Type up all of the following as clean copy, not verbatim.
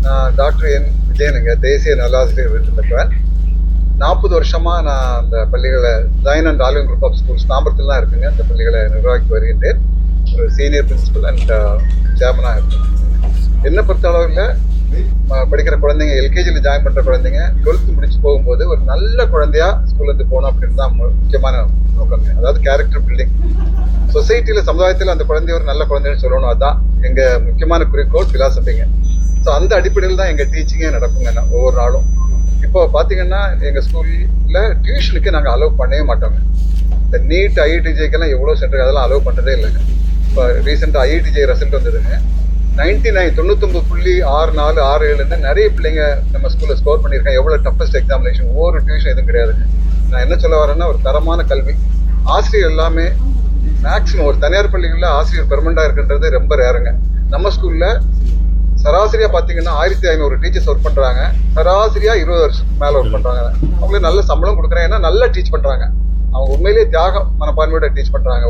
நான் டாக்டர் என் விஜயனுங்க, தேசிய நல்லாசிரியர் விருது பெற்றேன். 40 வருஷமா நான் அந்த பள்ளிகளை ஜாயின் அண்ட் ஆலியன் குரூப் ஆஃப் ஸ்கூல்ஸ் தாம்பரத்தில் தான் இருக்குங்க. அந்த பள்ளிகளை நிர்வகித்து வருகின்றேன். ஒரு சீனியர் பிரின்சிபல் அண்ட் சேர்மனாக இருக்கேன். என்னை பொறுத்த அளவில் படிக்கிற குழந்தைங்க, எல்கேஜியில் ஜாயின் பண்ணுற குழந்தைங்க 12th முடிச்சு போகும்போது ஒரு நல்ல குழந்தையா ஸ்கூல்லேருந்து போகணும் அப்படின்னு தான் முக்கியமான நோக்கங்க. அதாவது கேரக்டர் பில்டிங். சொசைட்டியில், சமுதாயத்தில் அந்த குழந்தைய ஒரு நல்ல குழந்தைன்னு சொல்லணும். அதுதான் எங்கள் முக்கியமான குறிக்கோள், ஃபிலாசபிங்க. ஸோ அந்த அடிப்படையில் தான் எங்கள் டீச்சிங்கே நடக்குங்க ஒவ்வொரு நாளும். இப்போ பார்த்தீங்கன்னா எங்கள் ஸ்கூலில் டியூஷனுக்கு நாங்கள் அலோவ் பண்ணவே மாட்டோங்க. இந்த நீட் ஐஐடிஜேக்கெல்லாம் எவ்வளோ சென்டர் அதெல்லாம் அலோவ் பண்ணுறதே இல்லைங்க. இப்போ ரீசெண்டாக ஐஐடிஜே ரிசல்ட் வந்ததுங்க. 99.6467 நிறைய பிள்ளைங்க நம்ம ஸ்கூலில் ஸ்கோர் பண்ணியிருக்காங்க. எவ்வளோ டஃபஸ்ட் எக்ஸாமினேஷன், ஒவ்வொரு டியூஷன் எதுவும் கிடையாதுங்க. நான் என்ன சொல்ல வரேன்னா, ஒரு தரமான கல்வி, ஆசிரியர் எல்லாமே மேக்ஸிமம் ஒரு தனியார் பள்ளிகளில் ஆசிரியர் பெர்மனண்டாக இருக்குன்றது ரொம்ப ரேருங்க. நம்ம ஸ்கூலில் சராசரியாக பார்த்தீங்கன்னா 1500 டீச்சர்ஸ் ஒர்க் பண்ணுறாங்க. சராசரியாக 20 வருஷத்துக்கு மேலே ஒர்க் பண்ணுறாங்க. அவங்களுக்கு நல்ல சம்பளம் கொடுக்குறாங்க. ஏன்னா நல்லா டீச் பண்ணுறாங்க. அவங்க உண்மையிலேயே தியாக மனப்பான்மையோட டீச் பண்ணுறாங்க.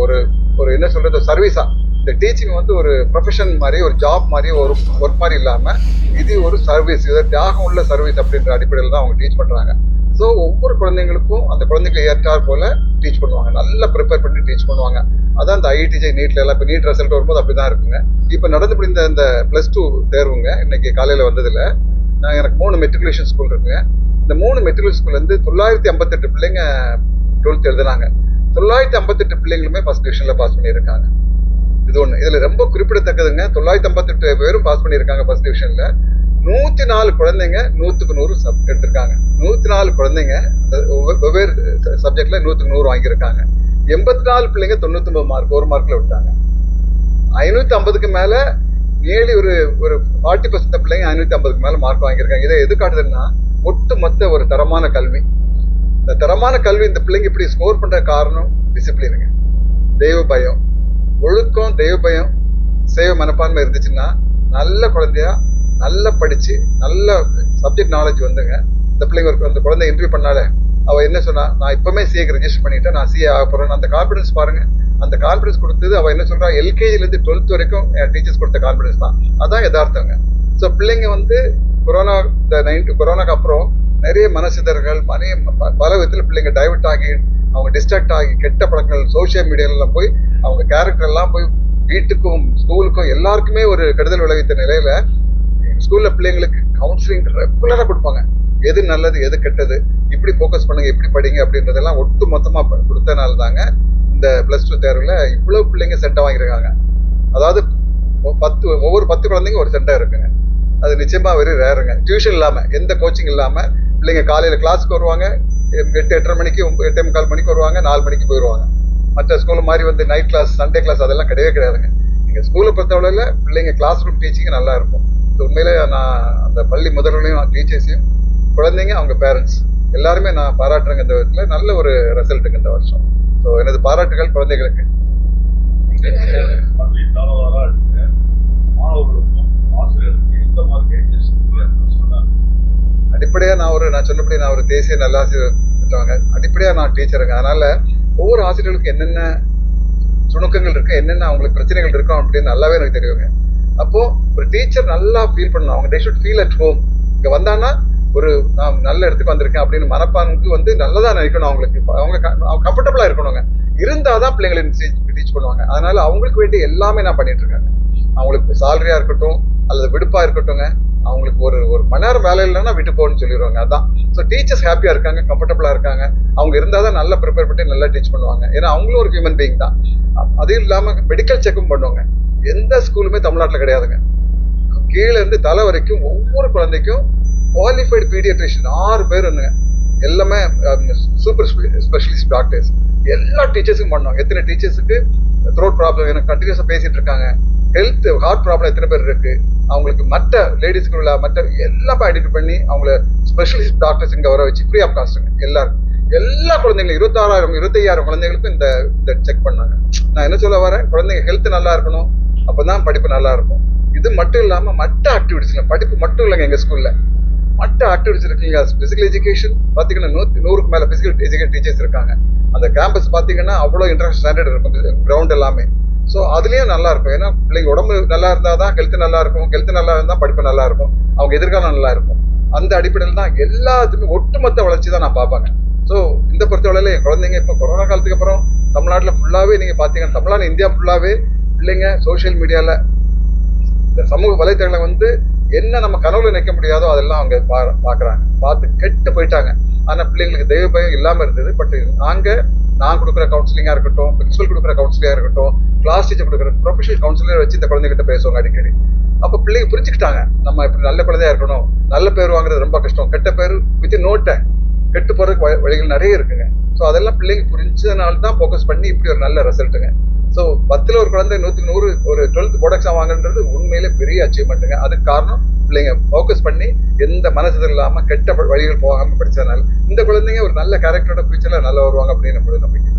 ஒரு என்ன சொல்கிறது, சர்வீஸாக. இந்த டீச்சிங் வந்து ஒரு ப்ரொஃபஷன் மாதிரி, ஒரு ஜாப் மாதிரி, ஒரு ஒர்க் மாதிரி இல்லாமல் இது ஒரு சர்வீஸ், இது தியாகம் உள்ள சர்வீஸ் அப்படின்ற அடிப்படையில் தான் அவங்க டீச் பண்ணுறாங்க. ஸோ ஒவ்வொரு குழந்தைங்களுக்கும் அந்த குழந்தைக்கு ஏற்றாற் போல டீச் பண்ணுவாங்க. நல்லா ப்ரிப்பேர் பண்ணி டீச் பண்ணுவாங்க. அதான் இந்த ஐஐடிஜே நீட்ல எல்லாம் இப்போ நீட் ரிசல்ட் வரும்போது அப்படி தான் இருக்குங்க. இப்போ நடந்து முடிந்த இந்த +2 தேர்வுங்க இன்னைக்கு காலையில் வந்ததில் எனக்கு 3 மெட்ரிகுலேஷன் ஸ்கூல் இருக்குங்க. இந்த 3 மெட்ரிகுலேஷன் ஸ்கூல்லேருந்து 958 பிள்ளைங்க 12th எழுதுனாங்க. 958 பிள்ளைங்களுமே ஃபர்ஸ்ட் டிவிஷனில் பாஸ் பண்ணியிருக்காங்க. இது ஒன்று. இதில் ரொம்ப குறிப்பிடத்தக்கதுங்க, 958 பேரும் பாஸ் பண்ணியிருக்காங்க ஃபர்ஸ்ட் டிவிஷனில். 104 குழந்தைங்க 100க்கு 100 எடுத்திருக்காங்க. 104 குழந்தைங்க வெவ்வேறு சப்ஜெக்ட்ல 100க்கு 100 வாங்கியிருக்காங்க. 84 பிள்ளைங்க 99 மார்க், ஒரு மார்க்ல விட்டாங்க. 550க்கு மேல ஏழு ஒரு 40% பிள்ளைங்க 550க்கு மேல மார்க் வாங்கியிருக்காங்க. இதை எது காட்டுதுன்னா, ஒட்டுமொத்த ஒரு தரமான கல்வி. இந்த தரமான கல்வி இந்த பிள்ளைங்க இப்படி ஸ்கோர் பண்ற காரணம் டிசிப்ளினுங்க, தெய்வ பயம், ஒழுக்கம், தெய்வ பயம், சேவ மனப்பான்மை இருந்துச்சுன்னா நல்ல குழந்தையா நல்லா படிச்சு நல்ல சப்ஜெக்ட் நாலேஜ் வந்துங்க. இந்த பிள்ளைங்க அந்த குழந்தை இன்டர்வியூ பண்ணாலே அவ என்ன சொன்னா, நான் இப்பவுமே சிஏக்கு ரெஜிஸ்டர் பண்ணிட்டேன், நான் சிஏ ஆக போறேன். அந்த கான்பிடன்ஸ் பாருங்க. அந்த கான்பிடன்ஸ் கொடுத்தது அவ என்ன சொல்றா, எல்கேஜிலேருந்து 12th வரைக்கும் என் டீச்சர்ஸ் கொடுத்த கான்பிடன்ஸ் தான். அதான் யதார்த்தங்க. ஸோ பிள்ளைங்க வந்து கொரோனாக்கு அப்புறம் நிறைய மனசிதறல்கள், பல விதத்தில் பிள்ளைங்க டைவர்ட் ஆகி, அவங்க டிஸ்ட்ராக்ட் ஆகி, கெட்ட பழக்கங்கள், சோசியல் மீடியாலாம் போய் அவங்க கேரக்டர் எல்லாம் போய் வீட்டுக்கும் ஸ்கூலுக்கும் எல்லாருக்குமே ஒரு கெடுதல் விளைவித்த நிலையில ஸ்கூல்ல பிள்ளைங்களுக்கு கவுன்சிலிங் ரெகுலரா கொடுப்பாங்க. எது நல்லது, எது கெட்டது, இப்படி ஃபோக்கஸ் பண்ணுங்க, இப்படி படிங்க அப்படின்றதெல்லாம் ஒட்டு மொத்தமா கொடுத்தனால தாங்க இந்த +2 தேர்வுல இவ்வளவு பிள்ளைங்க சென்டை வாங்கியிருக்காங்க. அதாவது ஒவ்வொரு 10 குழந்தைங்க ஒரு சென்டா இருக்குங்க. அது நிச்சயமா வெரி ரேருங்க. டியூஷன் இல்லாம, எந்த கோச்சிங் இல்லாம பிள்ளைங்க காலையில கிளாஸ்க்கு வருவாங்க, 8:30 மணிக்கு 8:45 மணிக்கு வருவாங்க, 4 மணிக்கு போயிடுவாங்க. மற்ற ஸ்கூல் மாதிரி வந்து நைட் கிளாஸ், சண்டே கிளாஸ் அதெல்லாம் கிடையவே கிடையாதுங்க. நீங்க ஸ்கூலை பொறுத்தவரையில பிள்ளைங்க கிளாஸ் ரூம் டீச்சிங் நல்லா இருக்கும். உண்மையிலே நான் அந்த பள்ளி முதல்வர்களையும், டீச்சர்ஸையும், குழந்தைங்க, அவங்க பேரண்ட்ஸ் எல்லாருமே நான் பாராட்டுறேங்க. இந்த விதத்துல நல்ல ஒரு ரிசல்ட்டுங்க இந்த வருஷம். ஸோ எனது பாராட்டுகள் குழந்தைகளுக்கு. அடிப்படையா நான் சொன்னபடி நான் ஒரு தேசிய நல்லாசிரியர் பெற்றவங்க. அடிப்படையா நான் டீச்சருங்க. அதனால ஒவ்வொரு ஆசிரியர்களுக்கும் என்னென்ன சுணுக்கங்கள் இருக்கு, என்னென்ன அவங்களுக்கு பிரச்சனைகள் இருக்கும் அப்படின்னு நல்லாவே எனக்கு தெரியுங்க. அப்போ ஒரு டீச்சர் நல்லா ஃபீல் பண்ணணும். அவங்க they should feel at home. இங்க வந்தாங்கன்னா நான் நல்ல இடத்துக்கு வந்திருக்கேன் அப்படின்னு மனப்பான்மைக்கு வந்து நல்லதா நினைக்கணும். அவங்களுக்கு அவங்க கம்ஃபர்டபுளா இருக்கணுங்க. இருந்தாதான் பிள்ளைங்களை டீச் பண்ணுவாங்க. அதனால அவங்களுக்கு வேண்டிய எல்லாமே நான் பண்ணிட்டு இருக்கேன். அவங்களுக்கு சாலரியா இருக்கட்டும் அல்லது விடுப்பா இருக்கட்டும்ங்க, அவங்களுக்கு ஒரு மணி நேரம் வேலை இல்லைன்னா விட்டு போகணும்னு சொல்லிடுவாங்க. அதான். ஸோ டீச்சர்ஸ் ஹாப்பியா இருக்காங்க, கம்ஃபர்டபுளா இருக்காங்க. அவங்க இருந்தாதான் நல்லா ப்ரிப்பேர் பண்ணி நல்லா டீச் பண்ணுவாங்க. ஏன்னா அவங்களும் ஒரு ஹியூமன் பீயிங் தான். அது இல்லாம மெடிக்கல் செக்கும் பண்ணுவாங்க. எந்த ஸ்கூலுமே தமிழ்நாட்டில் கிடையாதுங்க. கீழே இருந்து தலை வரைக்கும் ஒவ்வொரு குழந்தைக்கும் குவாலிஃபைடு பீடியாட்ரிஷியன் 6 பேர் இருந்துங்க. எல்லாமே சூப்பர் ஸ்பெஷலிஸ்ட் டாக்டர்ஸ். எல்லா டீச்சர்ஸுக்கும் பண்ணுவாங்க. எத்தனை டீச்சர்ஸுக்கு த்ரோட் ப்ராப்ளம் எனக்கு கண்டினியூஸாக பேசிட்டு இருக்காங்க, ஹெல்த் ஹார்ட் ப்ராப்ளம் எத்தனை பேர் இருக்கு, அவங்களுக்கு மற்ற லேடிஸ்க்கு உள்ள மற்ற எல்லாமே ஐடென்டிஃபை பண்ணி அவங்கள ஸ்பெஷலிஸ்ட் டாக்டர்ஸ் இங்கே வர வச்சு ஃப்ரீ ஆஃப் காஸ்ட்டுங்க. எல்லா குழந்தைங்களும் 25,000 குழந்தைங்களுக்கும் இந்த செக் பண்ணாங்க. நான் என்ன சொல்ல வரேன், குழந்தைங்க ஹெல்த் நல்லா இருக்கணும், அப்பதான் படிப்பு நல்லா இருக்கும். இது மட்டும் இல்லாம மற்ற ஆக்டிவிட்டிஸ்ல, படிப்பு மட்டும் இல்லைங்க. எங்க ஸ்கூல்ல மற்ற ஆக்டிவிட்டிஸ் இருக்குங்க. பிசிக்கல் எஜுகேஷன் பாத்தீங்கன்னா 100க்கு மேல பிசிக்கல் எஜுகேஷன் டீச்சர்ஸ் இருக்காங்க. அந்த கேம்பஸ் பாத்தீங்கன்னா அவ்வளவு இன்டர்நேஷனல் ஸ்டாண்டர்ட் இருக்கும், கிரவுண்ட் எல்லாமே. ஸோ அதுலேயும் நல்லா இருக்கும். ஏன்னா பிள்ளைங்க உடம்பு நல்லா இருந்தால் தான் ஹெல்த் நல்லா இருக்கும், ஹெல்த் நல்லா இருந்தால் படிப்பு நல்லா இருக்கும், அவங்க எதிர்காலம் நல்லா இருக்கும். அந்த அடிப்படையில் தான் எல்லாத்துக்குமே ஒட்டுமொத்த வளர்ச்சி தான் நான் பார்ப்பாங்க. ஸோ இந்த பொறுத்தவரையில என் குழந்தைங்க இப்போ கொரோனா காலத்துக்கு அப்புறம் தமிழ்நாட்டில் ஃபுல்லாகவே நீங்கள் பார்த்தீங்கன்னா தமிழ்நாடு இந்தியா ஃபுல்லாகவே பிள்ளைங்க சோஷியல் மீடியாவில் இந்த சமூக வலைத்தளங்களை வந்து என்ன நம்ம கனவுல நிற்க முடியாதோ அதெல்லாம் அவங்க பார்க்குறாங்க, பார்த்து கெட்டு போயிட்டாங்க. ஆனால் பிள்ளைங்களுக்கு தெய்வ பயம் இல்லாமல் இருந்தது. பட் நான் கொடுக்குற கவுன்சிலிங்காக இருக்கட்டும், பிரின்சிபல் கொடுக்குற கவுன்சிலிங்காக இருக்கட்டும், கிளாஸ் டீச்சர் கொடுக்குற ப்ரொஃபஷனல் கவுன்சிலர் வச்சு இந்த குழந்தைகிட்ட பேசுவாங்க அடிக்கடி. அப்போ பிள்ளைங்க புரிஞ்சுக்கிட்டாங்க நம்ம இப்படி நல்ல குழந்தையா இருக்கணும், நல்ல பேர் வாங்குறது ரொம்ப கஷ்டம், கெட்ட பேர் வித் நோட்டை கெட்டு போகிறதுக்கு வழிகள் நிறைய இருக்குங்க. ஸோ அதெல்லாம் பிள்ளைங்க புரிஞ்சதுனால தான் ஃபோக்கஸ் பண்ணி இப்படி ஒரு நல்ல ரிசல்ட்டுங்க. ஸோ 10ல் ஒரு குழந்தை 100க்கு 100 ஒரு 12th போர்ட் எக்ஸாம் வாங்குன்றது உண்மையிலே பெரிய அச்சீவ்மெண்ட்டுங்க. அதுக்கு காரணம் பிள்ளைங்க ஃபோக்கஸ் பண்ணி எந்த மனசு இல்லாமல் கெட்ட வழிகள் போகாமல் படித்ததுனால இந்த குழந்தைங்க ஒரு நல்ல கேரக்டரோட ஃபியூச்சரில் நல்லா வருவாங்க அப்படின்னு நம்மளுடைய நம்பிக்கை.